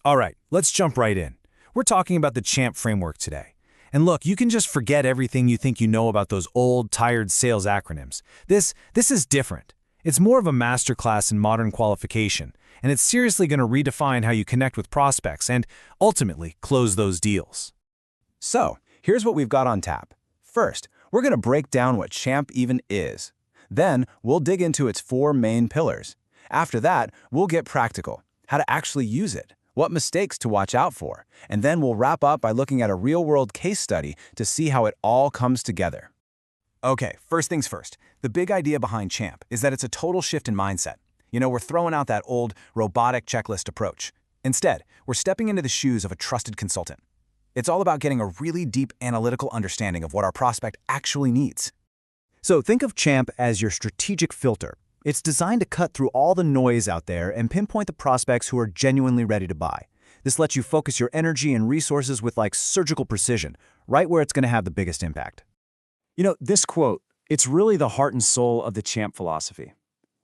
All right, let's jump right in. We're talking about the CHAMP framework today. And look, you can just forget everything you think you know about those old, tired sales acronyms. This is different. It's more of a masterclass in modern qualification, and it's seriously going to redefine how you connect with prospects and, ultimately, close those deals. So, here's what we've got on tap. First, we're going to break down what CHAMP even is. Then, we'll dig into its 4 main pillars. After that, we'll get practical, how to actually use it, what mistakes to watch out for, and then we'll wrap up by looking at a real-world case study to see how it all comes together. Okay, first things first. The big idea behind CHAMP is that it's a total shift in mindset. We're throwing out that old robotic checklist approach. Instead, we're stepping into the shoes of a trusted consultant. It's all about getting a really deep analytical understanding of what our prospect actually needs. So think of CHAMP as your strategic filter. It's designed to cut through all the noise out there and pinpoint the prospects who are genuinely ready to buy. This lets you focus your energy and resources with surgical precision, right where it's going to have the biggest impact. This quote, it's really the heart and soul of the CHAMP philosophy.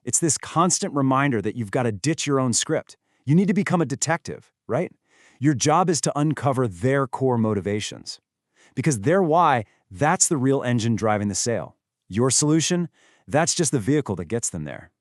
It's this constant reminder that you've got to ditch your own script. You need to become a detective, right? Your job is to uncover their core motivations. Because their why, that's the real engine driving the sale. Your solution, that's just the vehicle that gets them there.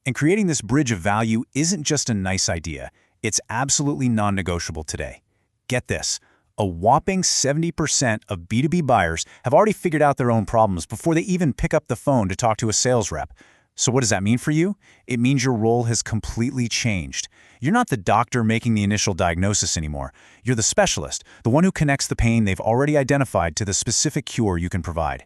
And creating this bridge of value isn't just a nice idea, it's absolutely non-negotiable today. Get this, a whopping 70% of B2B buyers have already figured out their own problems before they even pick up the phone to talk to a sales rep. So what does that mean for you? It means your role has completely changed. You're not the doctor making the initial diagnosis anymore. You're the specialist, the one who connects the pain they've already identified to the specific cure you can provide.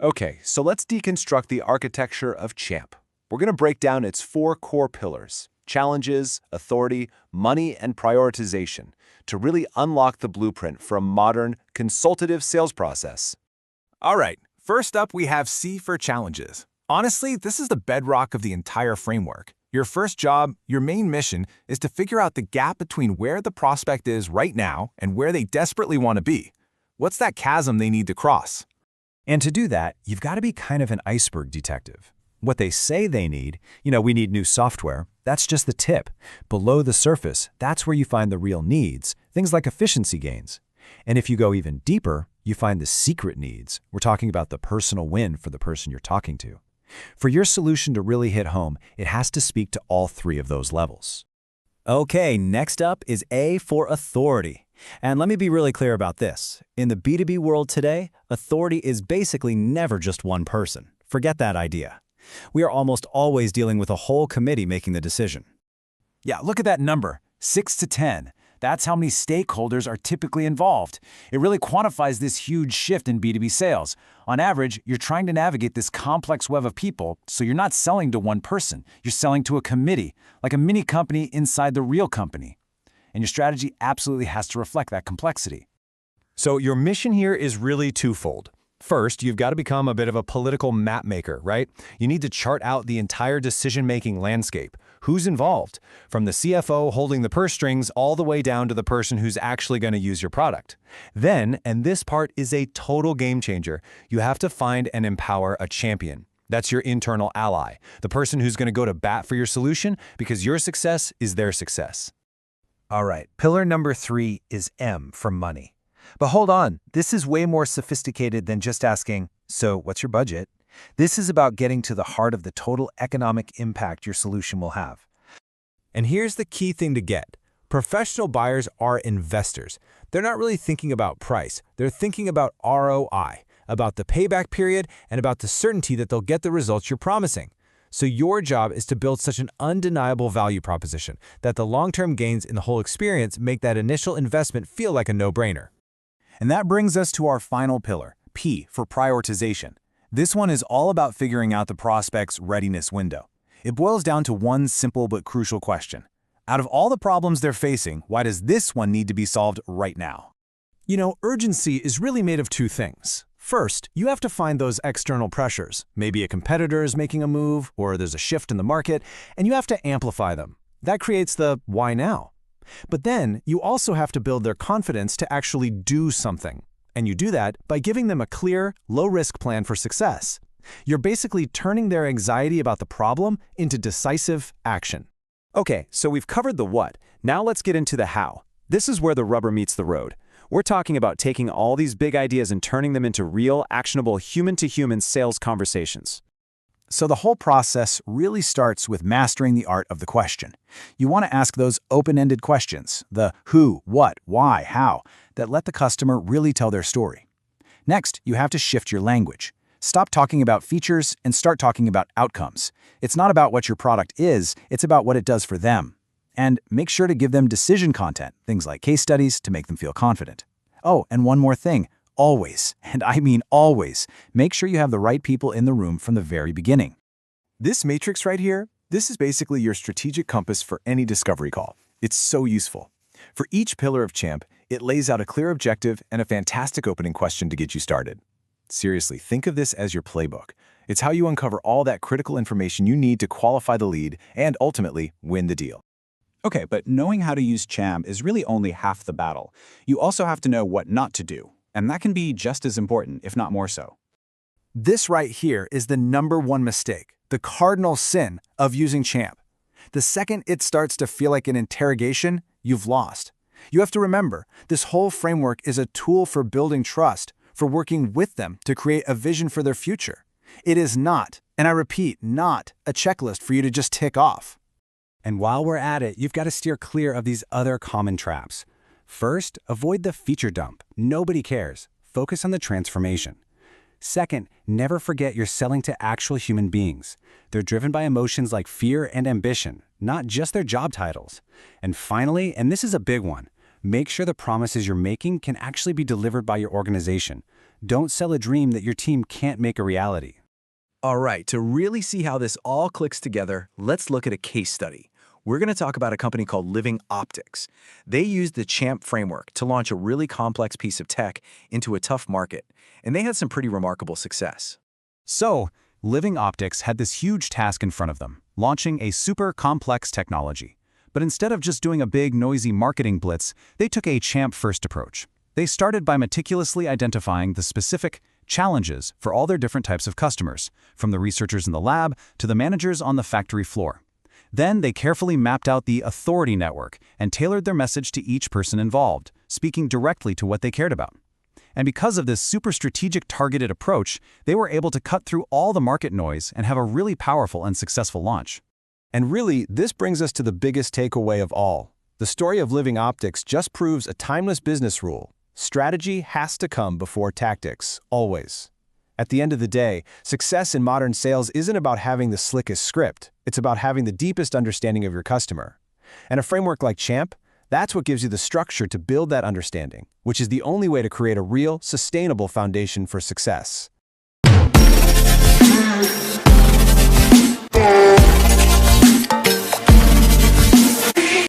Okay, so let's deconstruct the architecture of CHAMP. We're going to break down its 4 core pillars: challenges, authority, money, and prioritization, to really unlock the blueprint for a modern, consultative sales process. All right, first up we have C for challenges. Honestly, this is the bedrock of the entire framework. Your first job, your main mission, is to figure out the gap between where the prospect is right now and where they desperately want to be. What's that chasm they need to cross? And to do that, you've got to be kind of an iceberg detective. What they say they need, we need new software, that's just the tip. Below the surface, that's where you find the real needs, things like efficiency gains. And if you go even deeper, you find the secret needs. We're talking about the personal win for the person you're talking to. For your solution to really hit home, it has to speak to all 3 of those levels. Okay, next up is A for authority. And let me be really clear about this. In the B2B world today, authority is basically never just one person. Forget that idea. We are almost always dealing with a whole committee making the decision. Yeah, look at that number, 6 to 10. That's how many stakeholders are typically involved. It really quantifies this huge shift in B2B sales. On average, you're trying to navigate this complex web of people, so you're not selling to one person. You're selling to a committee, like a mini company inside the real company. And your strategy absolutely has to reflect that complexity. So your mission here is really twofold. First, you've got to become a bit of a political map maker, right? You need to chart out the entire decision-making landscape. Who's involved? From the CFO holding the purse strings all the way down to the person who's actually going to use your product. Then, and this part is a total game changer, you have to find and empower a champion. That's your internal ally, the person who's going to go to bat for your solution because your success is their success. All right, pillar number 3 is M for money. But hold on, this is way more sophisticated than just asking, so what's your budget? This is about getting to the heart of the total economic impact your solution will have. And here's the key thing to get. Professional buyers are investors. They're not really thinking about price. They're thinking about ROI, about the payback period, and about the certainty that they'll get the results you're promising. So your job is to build such an undeniable value proposition that the long-term gains in the whole experience make that initial investment feel like a no-brainer. And that brings us to our final pillar, P for prioritization. This one is all about figuring out the prospect's readiness window. It boils down to one simple but crucial question. Out of all the problems they're facing, why does this one need to be solved right now? Urgency is really made of 2 things. First, you have to find those external pressures. Maybe a competitor is making a move, or there's a shift in the market, and you have to amplify them. That creates the why now. But then, you also have to build their confidence to actually do something. And you do that by giving them a clear, low-risk plan for success. You're basically turning their anxiety about the problem into decisive action. Okay, so we've covered the what. Now let's get into the how. This is where the rubber meets the road. We're talking about taking all these big ideas and turning them into real, actionable, human-to-human sales conversations. So the whole process really starts with mastering the art of the question. You want to ask those open-ended questions, the who, what, why, how, that let the customer really tell their story. Next, you have to shift your language. Stop talking about features and start talking about outcomes. It's not about what your product is, it's about what it does for them. And make sure to give them decision content, things like case studies, to make them feel confident. Oh, and one more thing. Always, and I mean always, make sure you have the right people in the room from the very beginning. This matrix right here, this is basically your strategic compass for any discovery call. It's so useful. For each pillar of Champ, it lays out a clear objective and a fantastic opening question to get you started. Seriously, think of this as your playbook. It's how you uncover all that critical information you need to qualify the lead and ultimately win the deal. Okay, but knowing how to use Champ is really only half the battle. You also have to know what not to do, and that can be just as important, if not more so. This right here is the #1 mistake, the cardinal sin of using Champ. The second it starts to feel like an interrogation, you've lost. You have to remember, this whole framework is a tool for building trust, for working with them to create a vision for their future. It is not, and I repeat, not a checklist for you to just tick off. And while we're at it, you've got to steer clear of these other common traps. First, avoid the feature dump. Nobody cares. Focus on the transformation. Second, never forget you're selling to actual human beings. They're driven by emotions like fear and ambition, not just their job titles. And finally, and this is a big one, make sure the promises you're making can actually be delivered by your organization. Don't sell a dream that your team can't make a reality. All right, to really see how this all clicks together, let's look at a case study. We're going to talk about a company called Living Optics. They used the Champ framework to launch a really complex piece of tech into a tough market, and they had some pretty remarkable success. So, Living Optics had this huge task in front of them, launching a super complex technology. But instead of just doing a big, noisy marketing blitz, they took a Champ-first approach. They started by meticulously identifying the specific challenges for all their different types of customers, from the researchers in the lab to the managers on the factory floor. Then they carefully mapped out the authority network and tailored their message to each person involved, speaking directly to what they cared about. And because of this super strategic targeted approach, they were able to cut through all the market noise and have a really powerful and successful launch. And really, this brings us to the biggest takeaway of all. The story of Living Optics just proves a timeless business rule. Strategy has to come before tactics, always. At the end of the day, success in modern sales isn't about having the slickest script. It's about having the deepest understanding of your customer. And a framework like Champ, that's what gives you the structure to build that understanding, which is the only way to create a real, sustainable foundation for success.